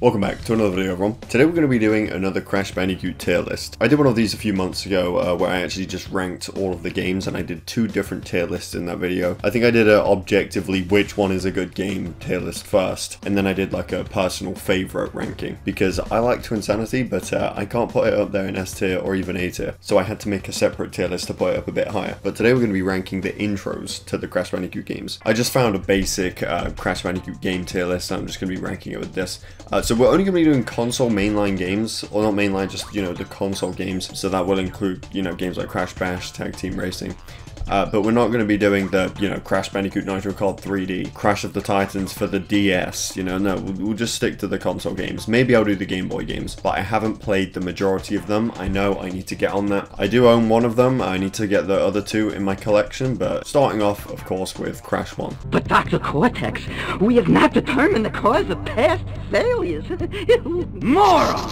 Welcome back to another video, everyone. Today we're going to be doing another Crash Bandicoot tier list. I did one of these a few months ago where I actually just ranked all of the games, and I did two different tier lists in that video. I think I did a objectively which one is a good game tier list first, and then I did like a personal favorite ranking, because I like Twin Sanity, but I can't put it up there in S tier or even A tier, so I had to make a separate tier list to put it up a bit higher. But today we're going to be ranking the intros to the Crash Bandicoot games. I just found a basic Crash Bandicoot game tier list, and I'm just going to be ranking it with this. So we're only going to be doing console mainline games, or not mainline, just, you know, the console games. So that will include, you know, games like Crash Bash, Tag Team Racing. But we're not going to be doing the, you know, Crash Bandicoot Nitro Car 3D, Crash of the Titans for the DS, you know, no, we'll just stick to the console games. Maybe I'll do the Game Boy games, but I haven't played the majority of them. I know I need to get on that. I do own one of them. I need to get the other two in my collection, but starting off, of course, with Crash 1. But Dr. Cortex, we have not determined the cause of past failures. Moron!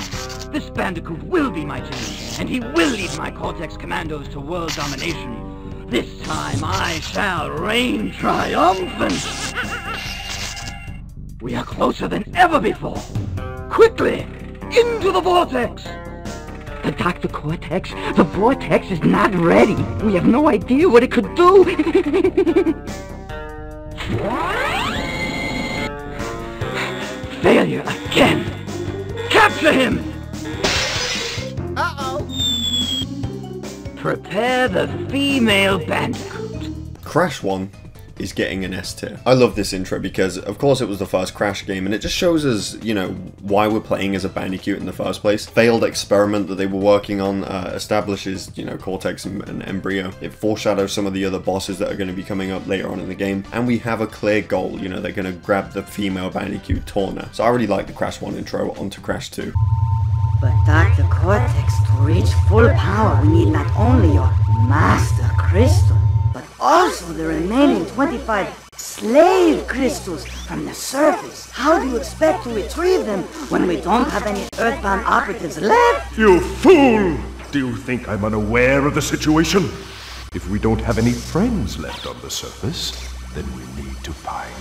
This Bandicoot will be my champion, and he will lead my Cortex commandos to world domination. This time I shall reign triumphant! We are closer than ever before! Quickly! Into the vortex! But Dr. Cortex, the vortex is not ready! We have no idea what it could do! Failure again! Capture him! Prepare the female Bandicoot. Crash 1 is getting an S tier. I love this intro because, of course, it was the first Crash game, and it just shows us, you know, why we're playing as a Bandicoot in the first place. Failed experiment that they were working on establishes, you know, Cortex and Embryo. It foreshadows some of the other bosses that are going to be coming up later on in the game, and we have a clear goal. You know, they're going to grab the female Bandicoot Torna. So I really like the Crash 1 intro. On to Crash 2. But Dr. Cortex, to reach full power, we need not only your Master Crystal, but also the remaining 25 slave crystals from the surface. How do you expect to retrieve them when we don't have any Earthbound operatives left? You fool! Do you think I'm unaware of the situation? If we don't have any friends left on the surface, then we need to find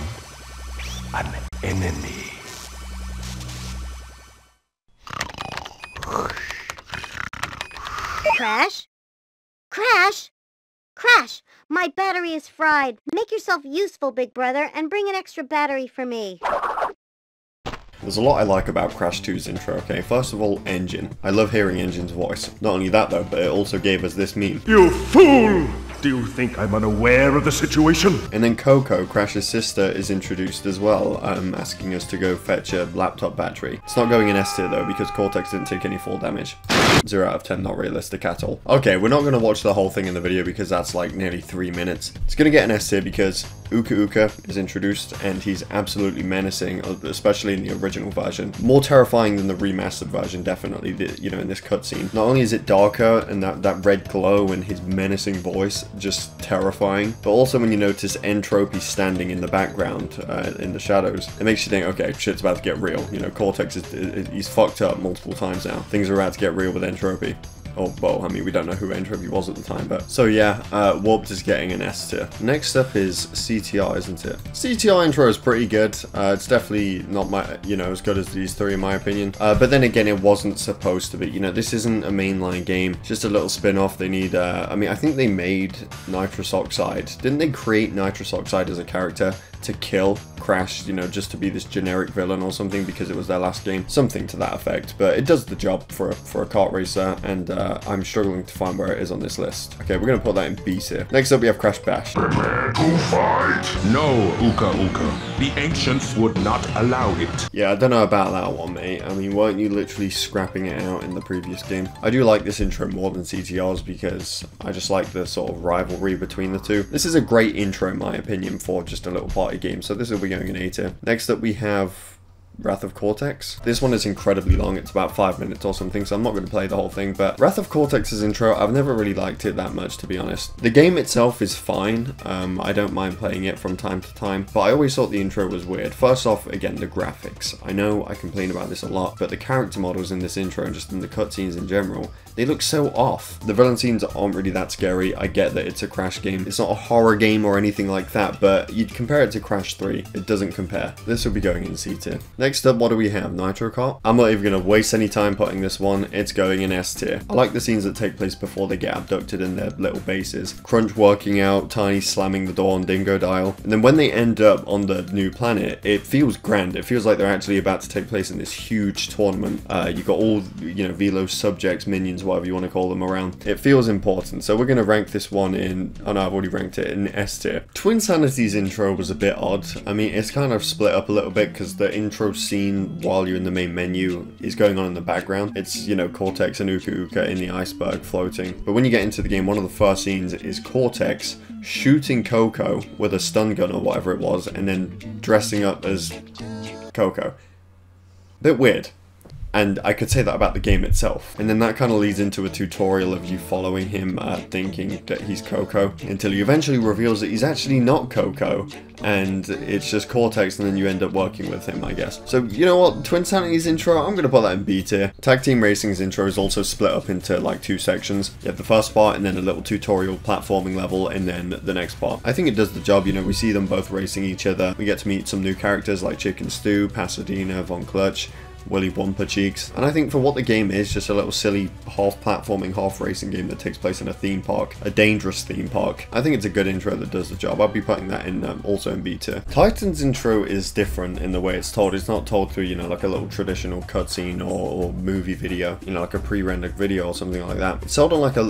an enemy. Crash? Crash? Crash! My battery is fried. Make yourself useful, big brother, and bring an extra battery for me. There's a lot I like about Crash 2's intro, okay? First of all, Engine. I love hearing Engine's voice. Not only that though, but it also gave us this meme. You fool! Do you think I'm unaware of the situation? And then Coco, Crash's sister, is introduced as well, asking us to go fetch a laptop battery. It's not going in S tier though, because Cortex didn't take any fall damage. 0 out of 10, not realistic at all. Okay, we're not going to watch the whole thing in the video because that's like nearly 3 minutes. It's going to get an S tier because Uka Uka is introduced, and he's absolutely menacing, especially in the original version. More terrifying than the remastered version, definitely, you know, in this cutscene. Not only is it darker, and that red glow and his menacing voice, just terrifying, but also when you notice Entropy standing in the background, in the shadows, it makes you think, okay, shit's about to get real. You know, Cortex he's fucked up multiple times now. Things are about to get real with Entropy. Oh, well, I mean, we don't know who Entropy was at the time, but... So yeah, Warped is getting an S tier. Next up is CTR, isn't it? CTR intro is pretty good. It's definitely not my, you know, as good as these three in my opinion. But then again, it wasn't supposed to be. You know, this isn't a mainline game. It's just a little spin-off. They need, I mean, I think they made Nitrous Oxide. Didn't they create Nitrous Oxide as a character to kill Crash, you know, just to be this generic villain or something because it was their last game? Something to that effect, but it does the job for a kart racer, and I'm struggling to find where it is on this list. Okay, we're gonna put that in B tier. Next up we have Crash Bash. Prepare to fight! No, Uka Uka. The ancients would not allow it. Yeah, I don't know about that one, mate. I mean, weren't you literally scrapping it out in the previous game? I do like this intro more than CTR's because I just like the sort of rivalry between the two. This is a great intro in my opinion for just a little party game, so this will be going in A tier. Next up we have Wrath of Cortex. This one is incredibly long. It's about 5 minutes or something, so I'm not going to play the whole thing, but Wrath of Cortex's intro, I've never really liked it that much, to be honest. The game itself is fine. I don't mind playing it from time to time, but I always thought the intro was weird. First off, again, the graphics. I know I complain about this a lot, but the character models in this intro and just in the cutscenes in general, they look so off. The villain scenes aren't really that scary. I get that it's a Crash game. It's not a horror game or anything like that, but you'd compare it to Crash 3. It doesn't compare. This will be going in C tier. Next Next up, what do we have? Nitro Car? I'm not even going to waste any time putting this one. It's going in S tier. I like the scenes that take place before they get abducted in their little bases. Crunch working out, Tiny slamming the door on Dingo Dial. And then when they end up on the new planet, it feels grand. It feels like they're actually about to take place in this huge tournament. You've got all, you know, Velo's subjects, minions, whatever you want to call them around. It feels important. So we're going to rank this one in, oh no, I've already ranked it in S tier. Twinsanity's intro was a bit odd. I mean, it's kind of split up a little bit because the intro scene while you're in the main menu is going on in the background. It's, you know, Cortex and Uka Uka in the iceberg floating. But when you get into the game, one of the first scenes is Cortex shooting Coco with a stun gun or whatever it was, and then dressing up as Coco. Bit weird. And I could say that about the game itself. And then that kind of leads into a tutorial of you following him thinking that he's Coco, until he eventually reveals that he's actually not Coco, and it's just Cortex, and then you end up working with him, I guess. So, you know what? Twinsanity's intro, I'm going to put that in B tier. Tag Team Racing's intro is also split up into like 2 sections. You have the first part, and then a little tutorial platforming level, and then the next part. I think it does the job. You know, we see them both racing each other. We get to meet some new characters like Chicken Stew, Pasadena, Von Clutch, Willy Wumpa Cheeks, and I think for what the game is, just a little silly half platforming, half racing game that takes place in a theme park, a dangerous theme park, I think it's a good intro that does the job. I'll be putting that in also in B tier. Titan's intro is different in the way it's told. It's not told through, you know, like a little traditional cutscene or movie video, you know, like a pre-rendered video or something like that. It's told on like a,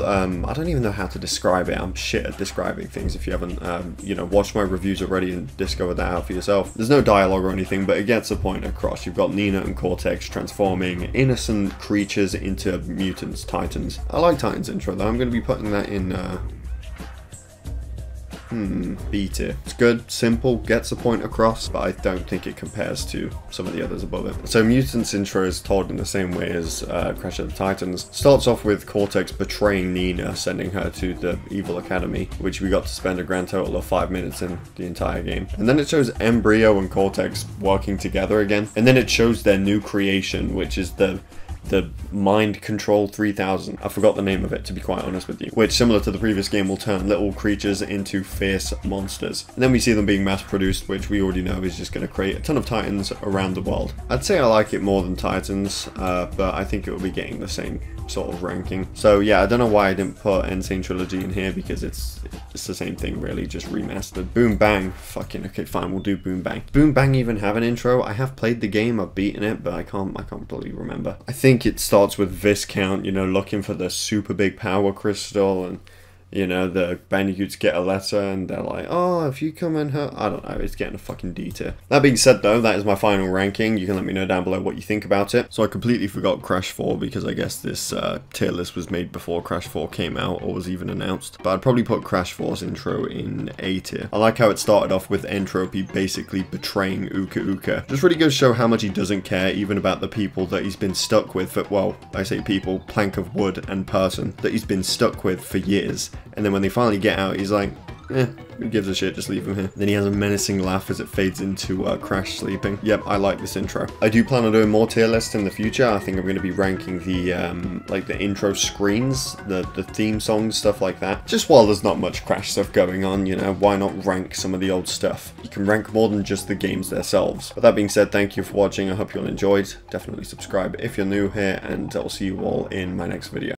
I don't even know how to describe it. I'm shit at describing things. If you haven't, you know, watched my reviews already and discovered that out for yourself. There's no dialogue or anything, but it gets the point across. You've got Nina and Cortex transforming innocent creatures into mutants, Titans. I like Titan's intro though. I'm going to be putting that in B tier. It's good, simple, gets the point across, but I don't think it compares to some of the others above it. So Mutants intro is told in the same way as Crash of the Titans. Starts off with Cortex betraying Nina, sending her to the Evil Academy, which we got to spend a grand total of 5 minutes in the entire game. And then it shows Embryo and Cortex working together again. And then it shows their new creation, which is the Mind Control 3000. I forgot the name of it, to be quite honest with you. Which, similar to the previous game, will turn little creatures into fierce monsters. And then we see them being mass produced, which we already know is just going to create a ton of Titans around the world. I'd say I like it more than Titans, but I think it will be getting the same sort of ranking. So yeah, I don't know why I didn't put Insane Trilogy in here, because it's the same thing really, just remastered. Boom Bang, fucking okay, fine, we'll do Boom Bang. Boom Bang even have an intro? I have played the game, I've beaten it, but I can't really remember. I think it starts with Viscount, you know, looking for the super big power crystal, and you know, the Bandicoots get a letter and they're like, oh, if you come and help, I don't know, it's getting a fucking D tier. That being said though, that is my final ranking. You can let me know down below what you think about it. So I completely forgot Crash 4 because I guess this tier list was made before Crash 4 came out or was even announced. But I'd probably put Crash 4's intro in A tier. I like how it started off with Entropy basically betraying Uka Uka. Just really goes to show how much he doesn't care even about the people that he's been stuck with for, well, I say people, plank of wood and person, that he's been stuck with for years. And then when they finally get out, he's like, who gives a shit, just leave him here. Then he has a menacing laugh as it fades into Crash sleeping. Yep, I like this intro. I do plan on doing more tier lists in the future. I think I'm going to be ranking the, like the intro screens, the theme songs, stuff like that. Just while there's not much Crash stuff going on, you know, why not rank some of the old stuff? You can rank more than just the games themselves. But that being said, thank you for watching. I hope you all enjoyed. Definitely subscribe if you're new here, and I'll see you all in my next video.